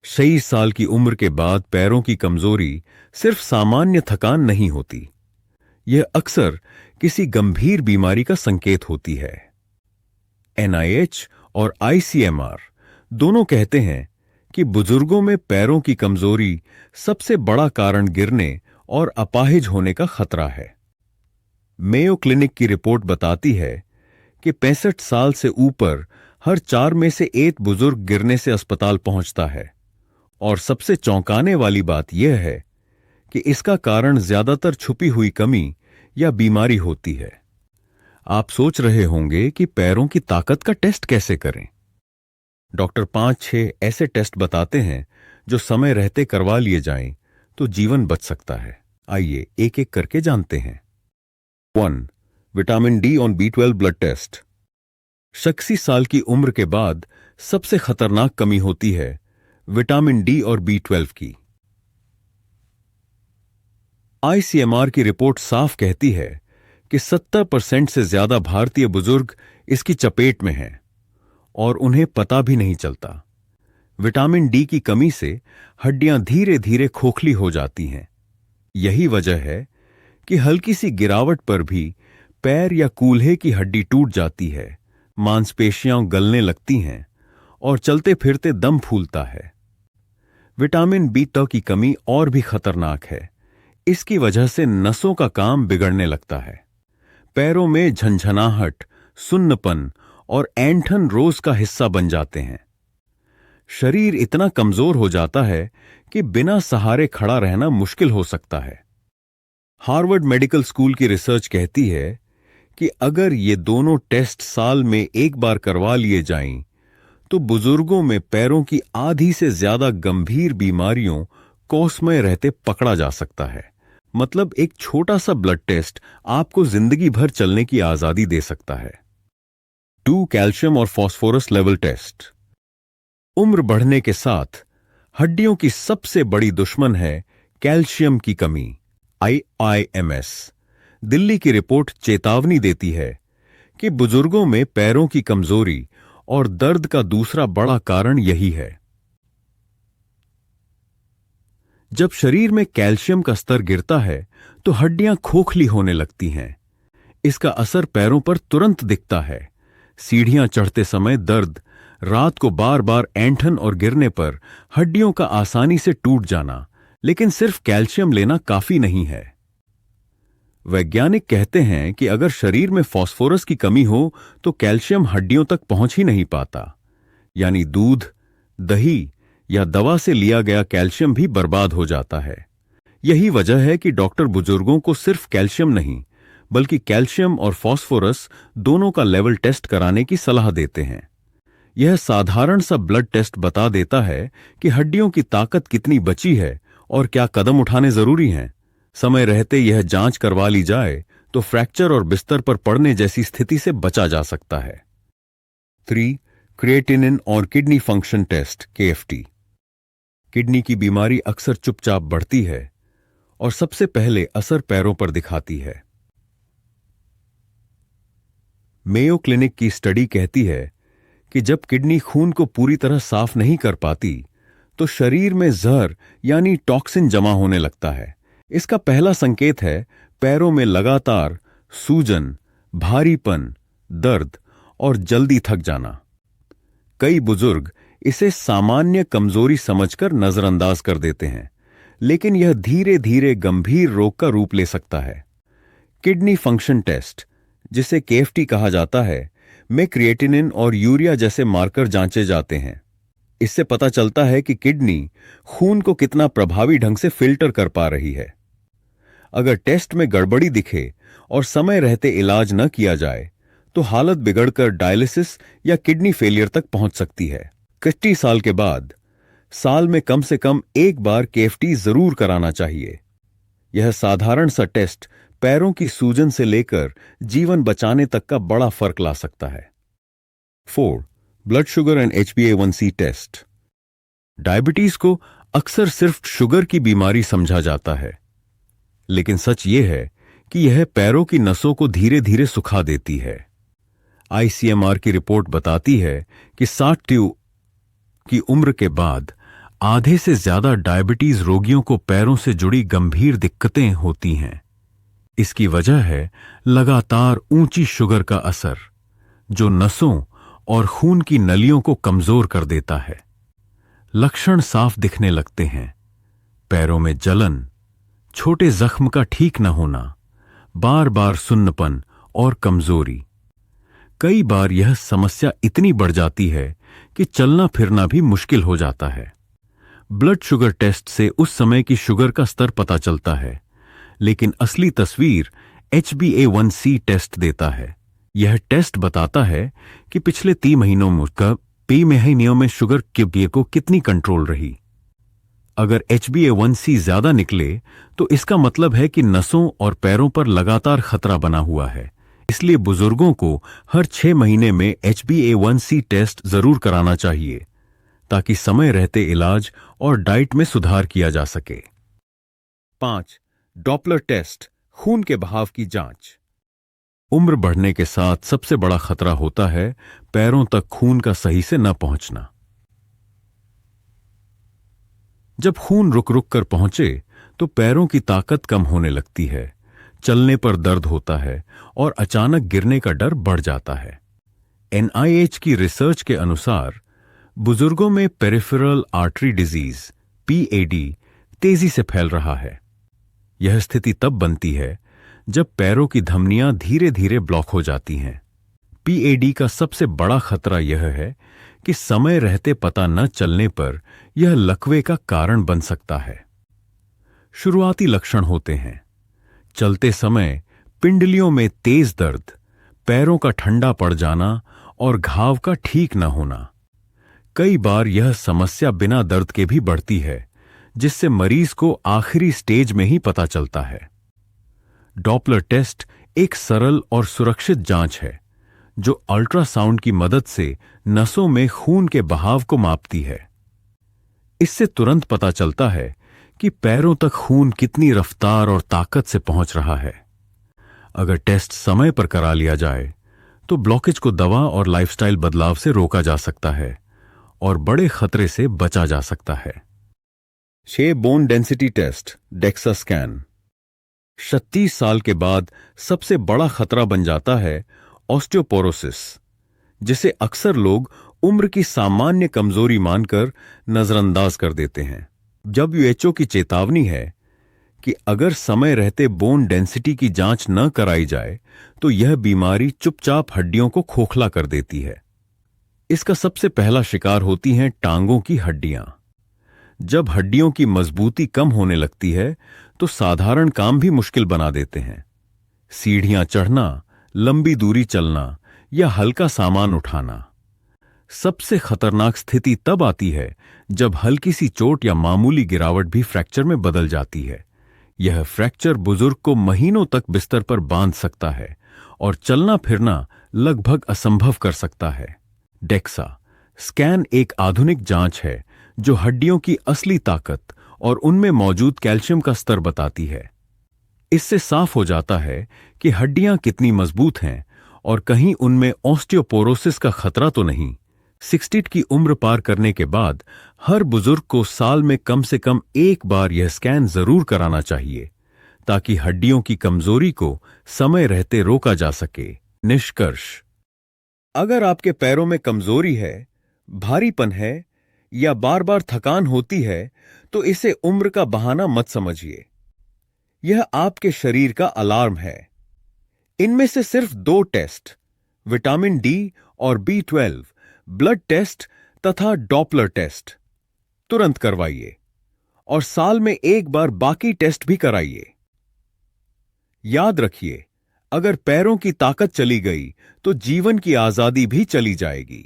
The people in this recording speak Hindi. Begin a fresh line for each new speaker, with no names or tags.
23 साल की उम्र के बाद पैरों की कमजोरी सिर्फ सामान्य थकान नहीं होती, यह अक्सर किसी गंभीर बीमारी का संकेत होती है। एनआईएच और आईसीएमआर दोनों कहते हैं कि बुजुर्गों में पैरों की कमजोरी सबसे बड़ा कारण गिरने और अपाहिज होने का खतरा है। मेयो क्लिनिक की रिपोर्ट बताती है कि 65 साल से ऊपर हर 4 में से 1 बुजुर्ग गिरने से अस्पताल पहुंचता है, और सबसे चौंकाने वाली बात यह है कि इसका कारण ज्यादातर छुपी हुई कमी या बीमारी होती है। आप सोच रहे होंगे कि पैरों की ताकत का टेस्ट कैसे करें। डॉक्टर 5-6 ऐसे टेस्ट बताते हैं जो समय रहते करवा लिए जाएं तो जीवन बच सकता है। आइए एक एक करके जानते हैं। 1. Vitamin D on B12 blood test. 86 साल की उम्र के बाद सबसे खतरनाक कमी होती है विटामिन डी और B12 की। आईसीएमआर की रिपोर्ट साफ कहती है कि 70% से ज्यादा भारतीय बुजुर्ग इसकी चपेट में हैं और उन्हें पता भी नहीं चलता। विटामिन डी की कमी से हड्डियां धीरे धीरे खोखली हो जाती हैं। यही वजह है कि हल्की सी गिरावट पर भी पैर या कूल्हे की हड्डी टूट जाती है, मांसपेशियां गलने लगती हैं और चलते फिरते दम फूलता है। विटामिन B12 की कमी और भी खतरनाक है। इसकी वजह से नसों का काम बिगड़ने लगता है। पैरों में झंझनाहट, सुन्नपन और ऐंठन रोज का हिस्सा बन जाते हैं। शरीर इतना कमजोर हो जाता है कि बिना सहारे खड़ा रहना मुश्किल हो सकता है। हार्वर्ड मेडिकल स्कूल की रिसर्च कहती है कि अगर ये दोनों टेस्ट साल में एक बार करवा लिए जाएं, तो बुजुर्गों में पैरों की आधी से ज्यादा गंभीर बीमारियों कोसमय रहते पकड़ा जा सकता है। मतलब एक छोटा सा ब्लड टेस्ट आपको जिंदगी भर चलने की आजादी दे सकता है। 2. कैल्शियम और फास्फोरस लेवल टेस्ट। उम्र बढ़ने के साथ हड्डियों की सबसे बड़ी दुश्मन है कैल्शियम की कमी, IIMS। दिल्ली की रिपोर्ट चेतावनी देती है कि बुजुर्गों में पैरों की कमजोरी और दर्द का दूसरा बड़ा कारण यही है। जब शरीर में कैल्शियम का स्तर गिरता है तो हड्डियां खोखली होने लगती हैं। इसका असर पैरों पर तुरंत दिखता है। सीढ़ियां चढ़ते समय दर्द, रात को बार बार ऐंठन और गिरने पर हड्डियों का आसानी से टूट जाना। लेकिन सिर्फ कैल्शियम लेना काफी नहीं है। वैज्ञानिक कहते हैं कि अगर शरीर में फास्फोरस की कमी हो तो कैल्शियम हड्डियों तक पहुंच ही नहीं पाता, यानी दूध, दही या दवा से लिया गया कैल्शियम भी बर्बाद हो जाता है। यही वजह है कि डॉक्टर बुजुर्गों को सिर्फ कैल्शियम नहीं बल्कि कैल्शियम और फास्फोरस दोनों का लेवल टेस्ट कराने की सलाह देते हैं। यह साधारण सा ब्लड टेस्ट बता देता है कि हड्डियों की ताकत कितनी बची है और क्या कदम उठाने जरूरी हैं। समय रहते यह जांच करवा ली जाए तो फ्रैक्चर और बिस्तर पर पड़ने जैसी स्थिति से बचा जा सकता है। 3. क्रिएटिनिन और kidney function test, KFT। Kidney की बीमारी अक्सर चुपचाप बढ़ती है और सबसे पहले असर पैरों पर दिखाती है। मेयो क्लिनिक की स्टडी कहती है कि जब किडनी खून को पूरी तरह साफ नहीं कर पाती तो शरीर में जहर यानी टॉक्सिन जमा होने लगता है। इसका पहला संकेत है पैरों में लगातार सूजन, भारीपन, दर्द और जल्दी थक जाना। कई बुजुर्ग इसे सामान्य कमजोरी समझकर नजरअंदाज कर देते हैं, लेकिन यह धीरे धीरे गंभीर रोग का रूप ले सकता है। किडनी फंक्शन टेस्ट, जिसे KFT कहा जाता है, में क्रिएटिनिन और यूरिया जैसे मार्कर जांचे जाते हैं। इससे पता चलता है कि किडनी खून को कितना प्रभावी ढंग से फिल्टर कर पा रही है। अगर टेस्ट में गड़बड़ी दिखे और समय रहते इलाज न किया जाए तो हालत बिगड़कर डायलिसिस या किडनी फेलियर तक पहुंच सकती है। 60 साल के बाद साल में कम से कम एक बार KFT जरूर कराना चाहिए। यह साधारण सा टेस्ट पैरों की सूजन से लेकर जीवन बचाने तक का बड़ा फर्क ला सकता है। 4. Blood sugar and HbA1c test. Diabetes को अक्सर सिर्फ शुगर की बीमारी समझा जाता है, लेकिन सच यह है कि यह पैरों की नसों को धीरे धीरे सुखा देती है। ICMR की रिपोर्ट बताती है कि 60 की उम्र के बाद आधे से ज्यादा डायबिटीज रोगियों को पैरों से जुड़ी गंभीर दिक्कतें होती हैं। इसकी वजह है लगातार ऊंची शुगर का असर, जो नसों और खून की नलियों को कमजोर कर देता है। लक्षण साफ दिखने लगते हैं: पैरों में जलन, छोटे जख्म का ठीक न होना, बार बार सुन्नपन और कमजोरी। कई बार यह समस्या इतनी बढ़ जाती है कि चलना फिरना भी मुश्किल हो जाता है। ब्लड शुगर टेस्ट से उस समय की शुगर का स्तर पता चलता है, लेकिन असली तस्वीर HbA1c टेस्ट देता है। यह टेस्ट बताता है कि पिछले 3 महीनों में शुगर को कितनी कंट्रोल रही। अगर HbA1c ज्यादा निकले तो इसका मतलब है कि नसों और पैरों पर लगातार खतरा बना हुआ है। इसलिए बुजुर्गों को हर 6 महीने में HbA1c टेस्ट जरूर कराना चाहिए, ताकि समय रहते इलाज और डाइट में सुधार किया जा सके। 5. डॉपलर टेस्ट, खून के बहाव की जांच। उम्र बढ़ने के साथ सबसे बड़ा खतरा होता है पैरों तक खून का सही से न पहुंचना। जब खून रुक रुक कर पहुंचे तो पैरों की ताकत कम होने लगती है, चलने पर दर्द होता है और अचानक गिरने का डर बढ़ जाता है। NIH की रिसर्च के अनुसार बुजुर्गों में पेरिफेरल आर्टरी डिजीज PAD तेजी से फैल रहा है। यह स्थिति तब बनती है जब पैरों की धमनियां धीरे धीरे ब्लॉक हो जाती हैं। PAD का सबसे बड़ा खतरा यह है कि समय रहते पता न चलने पर यह लकवे का कारण बन सकता है। शुरुआती लक्षण होते हैं: चलते समय पिंडलियों में तेज दर्द, पैरों का ठंडा पड़ जाना और घाव का ठीक न होना। कई बार यह समस्या बिना दर्द के भी बढ़ती है, जिससे मरीज को आखिरी स्टेज में ही पता चलता है। डॉपलर टेस्ट एक सरल और सुरक्षित जांच है जो अल्ट्रासाउंड की मदद से नसों में खून के बहाव को मापती है। इससे तुरंत पता चलता है कि पैरों तक खून कितनी रफ्तार और ताकत से पहुंच रहा है। अगर टेस्ट समय पर करा लिया जाए तो ब्लॉकेज को दवा और लाइफस्टाइल बदलाव से रोका जा सकता है और बड़े खतरे से बचा जा सकता है। 6. Bone density test, dexa scan. 36 साल के बाद सबसे बड़ा खतरा बन जाता है ऑस्टियोपोरोसिस, जिसे अक्सर लोग उम्र की सामान्य कमजोरी मानकर नजरअंदाज कर देते हैं। WHO की चेतावनी है कि अगर समय रहते बोन डेंसिटी की जांच न कराई जाए तो यह बीमारी चुपचाप हड्डियों को खोखला कर देती है। इसका सबसे पहला शिकार होती हैं टांगों की हड्डियां। जब हड्डियों की मजबूती कम होने लगती है तो साधारण काम भी मुश्किल बना देते हैं। सीढ़ियां चढ़ना, लंबी दूरी चलना या हल्का सामान उठाना। सबसे खतरनाक स्थिति तब आती है जब हल्की सी चोट या मामूली गिरावट भी फ्रैक्चर में बदल जाती है। यह फ्रैक्चर बुजुर्ग को महीनों तक बिस्तर पर बांध सकता है और चलना फिरना लगभग असंभव कर सकता है। डेक्सा स्कैन एक आधुनिक जांच है जो हड्डियों की असली ताकत और उनमें मौजूद कैल्शियम का स्तर बताती है। इससे साफ हो जाता है कि हड्डियां कितनी मजबूत हैं और कहीं उनमें ऑस्टियोपोरोसिस का खतरा तो नहीं। 60 की उम्र पार करने के बाद हर बुजुर्ग को साल में कम से कम एक बार यह स्कैन जरूर कराना चाहिए, ताकि हड्डियों की कमजोरी को समय रहते रोका जा सके। निष्कर्ष: अगर आपके पैरों में कमजोरी है, भारीपन है या बार बार थकान होती है तो इसे उम्र का बहाना मत समझिए। यह आपके शरीर का अलार्म है। इनमें से सिर्फ 2 टेस्ट, विटामिन D और B12, ब्लड टेस्ट तथा डॉपलर टेस्ट तुरंत करवाइए और साल में एक बार बाकी टेस्ट भी कराइए। याद रखिए, अगर पैरों की ताकत चली गई तो जीवन की आजादी भी चली जाएगी।